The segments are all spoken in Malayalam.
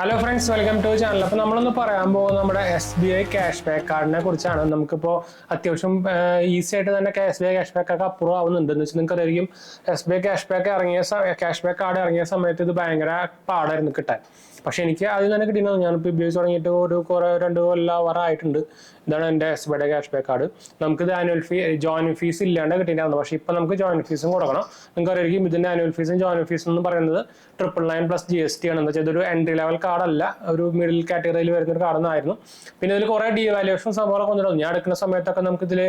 Hello friends, welcome to channel. അപ്പോൾ നമ്മളൊന്ന് പറയാൻ പോകുന്നത് നമ്മുടെ SBI ക്യാഷ് ബാക്ക് കാർഡിനെ കുറിച്ചാണ്. നമുക്കിപ്പോൾ അത്യാവശ്യം ഈസി ആയിട്ട് തന്നെ SBI ക്യാഷ് ബാക്ക് ഒക്കെ അപ്രൂവ് ആവുന്നുണ്ട്. എന്ന് വെച്ചാൽ നിങ്ങൾക്ക് അറിയാം, SBI ക്യാഷ് ബാക്ക് കാർഡ് ഇറങ്ങിയ സമയത്ത് ഇത് ഭയങ്കര പാടായിരുന്നു കിട്ടാൻ. പക്ഷെ എനിക്ക് ആദ്യം തന്നെ കിട്ടിയത്, ഞാനിപ്പോൾ ഉപയോഗിച്ച് തുടങ്ങിയിട്ട് ഒരു 2 കൊല്ലം ആയിട്ടുണ്ട്. ഇതാണ് എൻ്റെ SBI ക്യാഷ് ബാക്ക് കാർഡ്. നമുക്കിത് ജോയിൻ ഫീസ് ഇല്ലാണ്ട് കിട്ടിയിട്ടുണ്ടായിരുന്നു. പക്ഷേ ഇപ്പോൾ നമുക്ക് ജോയിൻ ഫീസും കൊടുക്കണം. നിങ്ങൾക്ക് അറിയാം, ഇതിൻ്റെ ആനുവൽ ഫീസും ജോയിൻ ഫീസും എന്ന് പറയുന്നത് 999 + GST ആണ്. എന്ന് വെച്ചാൽ ഇതൊരു എൻട്രി ലെവൽ കാർഡല്ല, ഒരു മിഡിൽ കാറ്റഗറിയിൽ വരുന്ന ഒരു കാർഡെന്നായിരുന്നു. പിന്നെ ഇതിൽ കുറേ ഡീവാലുവേഷൻ സംഭവങ്ങളൊക്കെ വന്നിട്ടുണ്ട്. ഞാൻ എടുക്കുന്ന സമയത്തൊക്കെ നമുക്കിതിൽ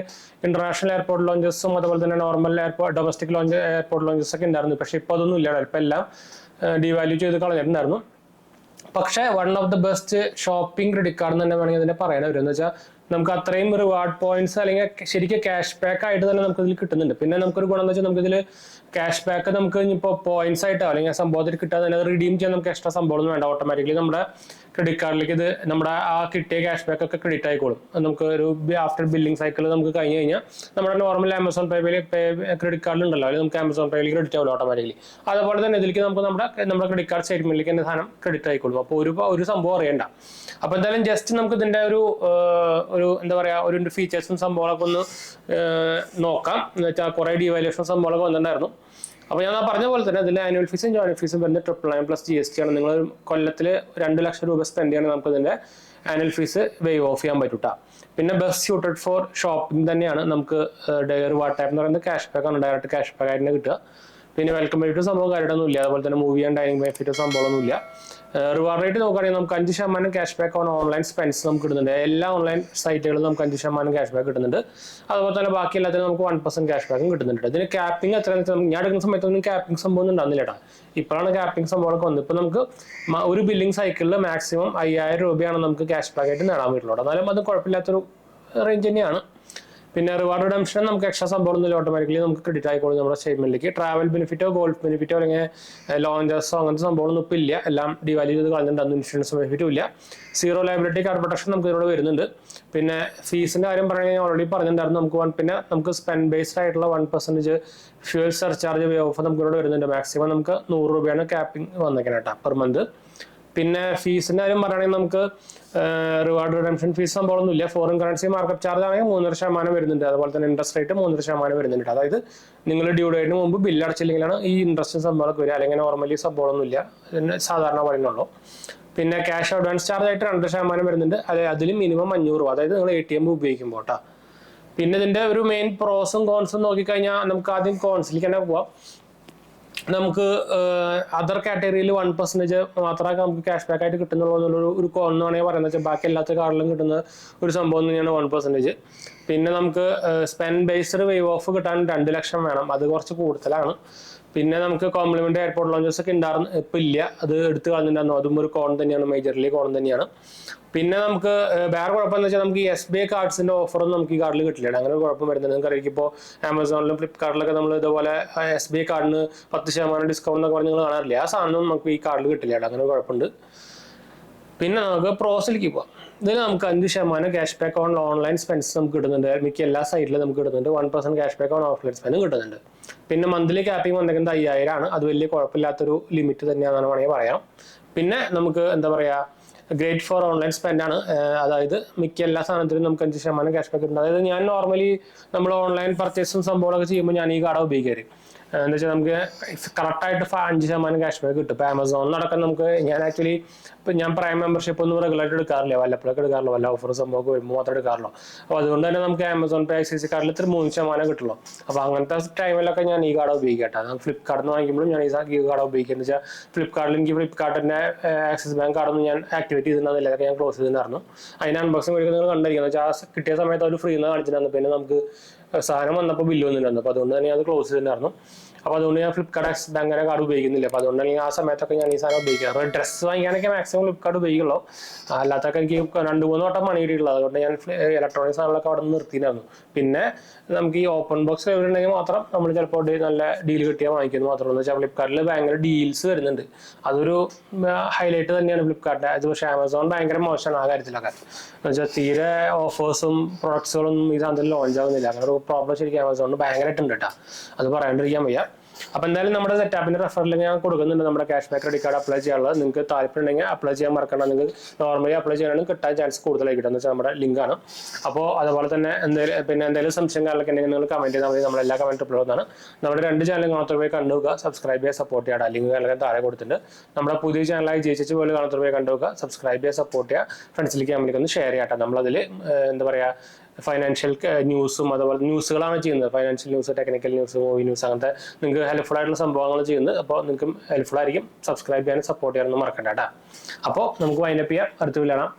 ഇന്റർനാഷണൽ എയർപോർട്ട് ലോഞ്ചസും അതുപോലെ തന്നെ നോർമൽ ഡൊമസ്റ്റിക് എയർപോർട്ട് ലോഞ്ചസ് ഒക്കെ ഉണ്ടായിരുന്നു. പക്ഷേ ഇപ്പോൾ അതൊന്നും ഇല്ല. ഇപ്പം എല്ലാം ഡീവാല്യൂ ചെയ്ത് കളഞ്ഞിട്ടുണ്ടായിരുന്നു. പക്ഷേ one of the best shopping credit card എന്ന് തന്നെ വേണമെങ്കിൽ അതിനെ പറയണവർ. എന്ന് വെച്ചാൽ നമുക്ക് അത്രയും റിവാർഡ് പോയിന്റ്സ് അല്ലെങ്കിൽ ശരിക്കും ക്യാഷ് ബാക്ക് ആയിട്ട് തന്നെ നമുക്ക് ഇതിൽ കിട്ടുന്നുണ്ട്. പിന്നെ നമുക്കൊരു ഗുണം എന്ന് വെച്ചാൽ നമുക്കിതിൽ ക്യാഷ് ബാക്ക് നമുക്ക് ഇപ്പോൾ പോയിന്റ്സ് ആയിട്ടോ അല്ലെങ്കിൽ സംഭവത്തിൽ കിട്ടാതെ തന്നെ റിഡീം ചെയ്യാൻ നമുക്ക് എക്സ്ട്രാ സംഭവമൊന്നും വേണ്ട. ഓട്ടോമാറ്റിക്കലി നമ്മുടെ ക്രെഡിറ്റ് കാർഡിലേക്ക് ഇത് നമ്മുടെ ആ കിട്ടിയ ക്യാഷ് ബാക്ക് ഒക്കെ ക്രെഡിറ്റ് ആയിക്കോളും. നമുക്ക് ഒരു ആഫ്റ്റർ ബില്ലിംഗ് സൈക്കിൾ നമുക്ക് കഴിഞ്ഞ് കഴിഞ്ഞാൽ നമ്മുടെ നോർമൽ ആമസോൺ പേ ക്രെഡിറ്റ് കാർഡിൽ ഉണ്ടല്ലോ, അല്ലെങ്കിൽ നമുക്ക് ആമസോൺ പേയിൽ ക്രെഡിറ്റ് ആവുമല്ലോ ഓട്ടോമാറ്റിക്കലി. അതുപോലെ തന്നെ ഇതിലേക്ക് നമുക്ക് നമ്മുടെ ക്രെഡിറ്റ് കാർഡ് സ്റ്റേറ്റ്മെന്റിലേക്ക് തന്നെ സാധനം ക്രെഡിറ്റ് ആയിക്കോളും. അപ്പോൾ ഒരു സംഭവം അറിയണ്ട. അപ്പോൾ എന്തായാലും ജസ്റ്റ് നമുക്ക് ഇതിന്റെ ഒരു എന്താ പറയുക, ഒരു ഫീച്ചേഴ്സും സംഭവങ്ങളൊക്കെ ഒന്ന് നോക്കാം. എന്ന് വെച്ചാൽ കുറേ ഡീവാലുവേഷൻ സംഭവങ്ങളൊക്കെ വന്നിട്ടുണ്ടായിരുന്നു. അപ്പോൾ ഞാൻ പറഞ്ഞ പോലെ തന്നെ ഇതിന്റെ ആനുവൽ ഫീസും ജോയിൻ ഫീസും വരുന്നത് 999 + GST ആണ്. നിങ്ങൾ കൊല്ലത്തിൽ 2 ലക്ഷം രൂപ സ്പെൻഡ് ചെയ്യണമെങ്കിൽ നമുക്ക് ഇതിന്റെ ആനുവൽ ഫീസ് വേവ് ഓഫ് ചെയ്യാൻ പറ്റൂട്ടാ. പിന്നെ ബെസ്റ്റ് സ്യൂട്ടഡ് ഫോർ ഷോപ്പിംഗ് തന്നെയാണ്. നമുക്ക് റിവാർഡ് ടൈപ്പ് എന്ന് പറയുന്നത് ക്യാഷ് ബാക്ക് ആണ്, ഡയറക്റ്റ് ക്യാഷ് ബാക്ക് ആയിട്ട് കിട്ടുക. പിന്നെ വെൽക്കം ബെനിഫിറ്റ് സംഭവം കാര്യമായിട്ടൊന്നും ഇല്ല. അതുപോലെ തന്നെ മൂവി ആൻഡ് ഡൈനിങ് ബെനിഫിറ്റ് സംഭവമൊന്നും ഇല്ല. റിവാർഡ് റേറ്റ് നോക്കുകയാണെങ്കിൽ നമുക്ക് 5% ക്യാഷ് ബാക്ക് ഓൺലൈൻ സ്പെൻസ് നമുക്ക് കിട്ടുന്നുണ്ട്. എല്ലാ ഓൺലൈൻ സൈറ്റുകളിലും നമുക്ക് 5% ക്യാഷ് ബാക്ക് കിട്ടുന്നുണ്ട്. അതുപോലെ തന്നെ ബാക്കി എല്ലാത്തിനും നമുക്ക് 1% ക്യാഷ് ബാക്കും കിട്ടുന്നുണ്ട്. ഇതിന് ക്യാപ്പിംഗ് എത്രയാണെന്ന് വെച്ചാൽ ഞാൻ എടുക്കുന്ന സമയത്തൊന്നും ക്യാപ്പിംഗ് സംഭവം ഒന്നും ഉണ്ടാകുന്നില്ല കേട്ടോ. ഇപ്പോഴാണ് ക്യാപ്പിംഗ് സംഭവമൊക്കെ വന്നത്. ഇപ്പോൾ നമുക്ക് ഒരു ബില്ലിംഗ് സൈക്കിളിൽ മാക്സിമം 5000 രൂപയാണ് നമുക്ക് ക്യാഷ് ബാക്ക് ആയിട്ട് നേടാൻ പറ്റുള്ളൂ. എന്നാലും അത് കുഴപ്പമില്ലാത്തൊരു റേഞ്ച് തന്നെയാണ്. പിന്നെ റിവാർഡ് റിഡംഷൻ നമുക്ക് എക്സ്ട്രാ സംഭവമൊന്നുമില്ല, ഓട്ടോമാറ്റിക്കലി നമുക്ക് ക്രെഡിറ്റ് ആയിക്കോളും നമ്മുടെ സ്റ്റേറ്റ്മെന്റിലേക്ക്. ട്രാവൽ ബെനിഫിറ്റോ ഗോൾഫ് ബെനിഫിറ്റോ അല്ലെങ്കിൽ ലോഞ്ചസോ അങ്ങനത്തെ സംഭവമൊന്നും ഇപ്പോൾ ഇല്ല. എല്ലാം ഡിവാല്യൂ ചെയ്ത് കളഞ്ഞിട്ടുണ്ട്. അന്ന് ഇൻഷുറൻസ് ബെനിഫിറ്റും ഇല്ല. സീറോ ലയബിലിറ്റി കാർഡ് പ്രൊട്ടക്ഷൻ നമുക്ക് ഇതിലൂടെ വരുന്നുണ്ട്. പിന്നെ ഫീസിന്റെ കാര്യം പറയുകയാണെങ്കിൽ ഓൾറെഡി പറഞ്ഞിട്ടുണ്ടായിരുന്നു. നമുക്ക് സ്പെൻഡ് ബേസ്ഡ് ആയിട്ടുള്ള 1% ഫ്യൂൽ സർചാർജ് വേ ഓഫ് നമുക്ക് ഇതിലൂടെ വരുന്നുണ്ട്. മാക്സിമം നമുക്ക് 100 രൂപയാണ് ക്യാപ്പിംഗ് വന്നേക്കുന്നത് കേട്ടോ പെർ മന്ത്. പിന്നെ ഫീസിന്റെ കാര്യം പറയുകയാണെങ്കിൽ നമുക്ക് റിവാർഡ് റിഡംഷൻ ഫീസ് സംഭവമൊന്നുമില്ല. ഫോറിൻ കറൻസി മാർക്കപ്പ് ചാർജ് ആണെങ്കിൽ 3% വരുന്നുണ്ട്. അതുപോലെ തന്നെ ഇൻട്രസ്റ്റ് റേറ്റ് 3% വരുന്നുണ്ട്. അതായത് നിങ്ങൾ ഡ്യൂ ഡേറ്റിന് മുമ്പ് ബില്ല് അടച്ചില്ലെങ്കിലാണ് ഈ ഇൻട്രസ്റ്റ് സംഭവമൊക്കെ വരിക. അല്ലെങ്കിൽ നോർമലി സംഭവമൊന്നുമില്ല, സാധാരണ പറയുന്നുള്ളൂ. പിന്നെ ക്യാഷ് അഡ്വാൻസ് ചാർജ് ആയിട്ട് 2% വരുന്നുണ്ട്. അതിൽ മിനിമം 500 രൂപ, അതായത് നിങ്ങൾ ATM ഉപയോഗിക്കുമ്പോൾ കേട്ടോ. പിന്നെ ഇതിന്റെ ഒരു മെയിൻ പ്രോസും കോൺസും നോക്കിക്കഴിഞ്ഞാൽ നമുക്ക് ആദ്യം കോൺസിലേക്ക് തന്നെ പോവാം. നമുക്ക് അതർ കാറ്റഗറിയിൽ 1% മാത്രമേ നമുക്ക് ക്യാഷ് ബാക്ക് ആയിട്ട് കിട്ടുന്നുള്ളൂ ഒരു കോൺ എന്ന് വേണമെങ്കിൽ പറയുന്നത് വെച്ചാൽ ബാക്കി എല്ലാത്ത കാർഡിലും കിട്ടുന്ന ഒരു സംഭവം തന്നെയാണ് 1%. പിന്നെ നമുക്ക് സ്പെൻഡ് ബേസ്ഡ് വേവ് ഓഫ് കിട്ടാൻ 2 ലക്ഷം വേണം, അത് കുറച്ച് കൂടുതലാണ്. പിന്നെ നമുക്ക് കോംപ്ലിമെന്റ് എയർപോർട്ട് ലോഞ്ചസ് ഒക്കെ ഉണ്ടായിരുന്നു, ഇപ്പം ഇല്ല, അത് എടുത്ത് കളഞ്ഞിട്ടുണ്ടായിരുന്നു. അതും ഒരു കോൺ തന്നെയാണ്, മേജർലി കോൺ തന്നെയാണ്. പിന്നെ നമുക്ക് വേറെ കുഴപ്പമെന്ന് വെച്ചാൽ നമുക്ക് ഈ SBI കാർഡ്സിന്റെ ഓഫറൊന്നും നമുക്ക് ഈ കാർഡിൽ കിട്ടില്ല. അങ്ങനെ ഒരു കുഴപ്പം വരുന്നത് നിങ്ങൾക്ക് അറിയിക്കും. ഇപ്പോൾ ആമസോണിലും ഫ്ലിപ്കാർട്ടിലൊക്കെ നമ്മൾ ഇതുപോലെ SBI കാർഡിന് 10% ഡിസ്കൗണ്ട് എന്നൊക്കെ പറഞ്ഞ് നിങ്ങൾ കാണാറില്ല. ആ സാധനം നമുക്ക് ഈ കാർഡിൽ കിട്ടില്ല. അങ്ങനെ ഒരു കുഴപ്പമുണ്ട്. പിന്നെ നമുക്ക് പ്രോസിലേക്ക് പോവാം. ഇതിൽ നമുക്ക് 5% ക്യാഷ് ബാക്ക് ഓൺലൈൻ സ്പെൻസ് നമുക്ക് കിട്ടുന്നുണ്ട്. മിക്ക എല്ലാ സൈറ്റിലും നമുക്ക് കിട്ടുന്നുണ്ട്. 1% ക്യാഷ് ബാക്ക് ഓഫ്ലൈൻ സ്പെൻസും കിട്ടുന്നുണ്ട്. പിന്നെ മന്ത്ലി ക്യാപ്പിംഗ് വന്നിരിക്കുന്നത് 5000 ആണ്. അത് വലിയ കുഴപ്പമില്ലാത്തൊരു ലിമിറ്റ് തന്നെയാണെന്ന് വേണമെങ്കിൽ പറയാം. പിന്നെ നമുക്ക് എന്താ പറയുക, ഗ്രേറ്റ് ഫോർ ഓൺലൈൻ സ്പെൻഡ് ആണ്. അതായത് മിക്ക എല്ലാ സാധനത്തിലും നമുക്ക് 5% ക്യാഷ് ബാക്ക് കിട്ടുന്നുണ്ട്. അതായത് ഞാൻ നോർമലി നമ്മൾ ഓൺലൈൻ പർച്ചേസും സംഭവങ്ങളൊക്കെ ചെയ്യുമ്പോൾ ഞാൻ ഈ കാർഡ് ഉപയോഗിക്കാറ്. എന്താ വെച്ചാൽ നമുക്ക് കറക്റ്റായിട്ട് 5% ക്യാഷ് ബാക്ക് കിട്ടും. ഇപ്പോൾ ആമസോണിലടക്കം നമുക്ക് ഇപ്പം ഞാൻ പ്രൈം മെമ്പർഷിപ്പ് ഒന്നും റെഗുലറായിട്ട് എടുക്കാറില്ല, വല്ലപ്പോഴൊക്കെ എടുക്കാറുള്ളൂ, വല്ല ഓഫർ സംഭവമൊക്കെ വരുമ്പോൾ മാത്രമേ എടുക്കാറുള്ളൂ. അപ്പോൾ അതുകൊണ്ട് തന്നെ നമുക്ക് ആമസോൺ പേ ICICI കാർഡിൽ 3% കിട്ടുള്ളൂ. അപ്പോൾ അങ്ങനത്തെ ടൈമിലൊക്കെ ഞാൻ ഈ കാർഡ് ഉപയോഗിക്കട്ടെ. ഞാൻ ഫ്ലിപ്കാർട്ടിൽ നിന്ന് വാങ്ങിക്കുമ്പോഴും ഞാൻ ഈ കാർഡ് ഉപയോഗിക്കുന്നത് വെച്ചാൽ ഫ്ലിപ്കാർട്ടിൽ എനിക്ക് ഫ്ലിപ്കാർട്ടിൻ്റെ ആക്സിസ് ബാങ്ക് കാർഡൊന്നും ഞാൻ ആക്ടിവേറ്റ് ചെയ്തിട്ടുണ്ടായിരുന്നില്ല, അതൊക്കെ ഞാൻ ക്ലോസ് ചെയ്തിട്ടുണ്ടായിരുന്നു. അതിന് അൺബോക്സിംഗ് വഴിക്ക് നിങ്ങൾ കണ്ടിരിക്കുന്നത് വെച്ചാൽ കിട്ടിയ സമയത്ത് അവർ ഫ്രീ എന്ന് കാണിച്ചിട്ടുണ്ടായിരുന്നു. പിന്നെ നമുക്ക് സാധനം വന്നപ്പോൾ ബില്ല് വന്നിട്ടുണ്ടായിരുന്നു. അപ്പോൾ അതുകൊണ്ട് തന്നെ ഞാൻ അത് ക്ലോസ് ചെയ്തിട്ടുണ്ടായിരുന്നു. അപ്പോൾ അതുകൊണ്ട് ഞാൻ ഫ്ലിപ്കാർട്ട് ആക്സിസ് ബാങ്കിന്റെ കാർഡ് ഉപയോഗിക്കുന്നില്ല. അപ്പോൾ അതുകൊണ്ടെങ്കിൽ ആ സമയത്തൊക്കെ ഞാൻ ഈ സാധനം ഉപയോഗിക്കാറ്. ഡ്രസ്സ് വാങ്ങിക്കാനൊക്കെ മാക്സിമം ഫ്ലിപ്കാർട്ട് ഉപയോഗിക്കുള്ളൂ. അല്ലാത്തൊക്കെ എനിക്ക് 2-3 വട്ടം മണി കിട്ടിയിട്ടുള്ളത്. അതുകൊണ്ട് ഞാൻ ഇലക്ട്രോണിക് സാധനങ്ങളൊക്കെ അവിടെ നിന്ന് നിർത്തിയിട്ടുണ്ടായിരുന്നു. പിന്നെ നമുക്ക് ഈ ഓപ്പൺ ബോക്സ് ഉണ്ടെങ്കിൽ മാത്രം നമ്മൾ ചിലപ്പോൾ നല്ല ഡീൽ കിട്ടിയാൽ വാങ്ങിക്കുന്നത് മാത്രമല്ല. എന്ന് വെച്ചാൽ ഫ്ലിപ്കാർട്ടിൽ ഭയങ്കര ഡീൽസ് വരുന്നുണ്ട്. അതൊരു ഹൈലൈറ്റ് തന്നെയാണ് ഫ്ലിപ്കാർട്ടിന്റെ. അത് പക്ഷേ ആമസോൺ ഭയങ്കര മോശമാണ് ആ കാര്യത്തിലൊക്കെ. എന്ന് വെച്ചാൽ തീരെ ഓഫേഴ്സും പ്രൊഡക്ട്സുകളൊന്നും ഈ സാധനത്തിൽ ലോഞ്ച് ആവുന്നില്ല. അങ്ങനെ ഒരു പ്രോബ്ലം ശരിക്കും ആമസോണിന് ഭയങ്കരമായിട്ടുണ്ട് കേട്ടോ. അത് പറയാണ്ടിരിക്കാൻ വയ്യ. അപ്പോൾ എന്തായാലും നമ്മുടെ സെറ്റപ്പിന്റെ റെഫറൽ ഞാൻ കൊടുക്കുന്നുണ്ട്. നമ്മുടെ cash back credit card apply ചെയ്യാനുള്ളത്. നിങ്ങൾക്ക് താല്പര്യം ഉണ്ടെങ്കിൽ അപ്ലൈ ചെയ്യാൻ മറക്കണം. നിങ്ങൾക്ക് നോർമലി അപ്ലൈ ചെയ്യാനും കിട്ടാൻ ചാൻസ് കൂടുതലായിരിക്കും എന്ന് വെച്ചാൽ നമ്മുടെ ലിങ്കാണ്. അപ്പോൾ അതുപോലെ തന്നെ എന്തെങ്കിലും സംശയം കാര്യങ്ങളൊക്കെ ഉണ്ടെങ്കിൽ നിങ്ങൾ കമന്റ് ചെയ്താൽ മതി. നമ്മളെല്ലാ കമന്റ് റിപ്ലൈ ആണ്. നമ്മുടെ 2 ചാനലും കാണാത്തവരെ കണ്ടുപോകുക, സബ്സ്ക്രൈബ് ചെയ്യുക, സപ്പോർട്ട് ചെയ്യുക. ലിങ്ക് അല്ലെങ്കിൽ താഴെ കൊടുത്തിട്ടുണ്ട്. നമ്മുടെ പുതിയ ചാനലായി ജയിച്ചു പോലെ കാണാത്തവരെ കണ്ടുപോകുക, സബ്സ്ക്രൈബ് ചെയ്യുക, സപ്പോർട്ട് ചെയ്യുക, ഫ്രണ്ട്സിലേക്ക് നമ്മൾക്ക് ഒന്ന് ഷെയർ ചെയ്യട്ടെ. നമ്മളതിൽ എന്താ പറയുക, ഫൈനാൻഷ്യൽ ന്യൂസും അതുപോലെ ന്യൂസുകളാണ് ചെയ്യുന്നത്. Financial news, technical news, movie news, അങ്ങനത്തെ നിങ്ങൾക്ക് ഹെൽപ്ഫുൾ ആയിട്ടുള്ള സംഭവങ്ങൾ ചെയ്യുന്നത്. അപ്പോൾ നിങ്ങൾക്ക് ഹെൽപ്ഫുൾ ആയിരിക്കും. സബ്സ്ക്രൈബ് ചെയ്യാനും സപ്പോർട്ട് ചെയ്യാനൊന്നും മറക്കണ്ട കേട്ടോ. അപ്പോൾ നമുക്ക് വൈൻഡപ്പ് ചെയ്യാം. അടുത്ത വീഡിയോ കാണാം.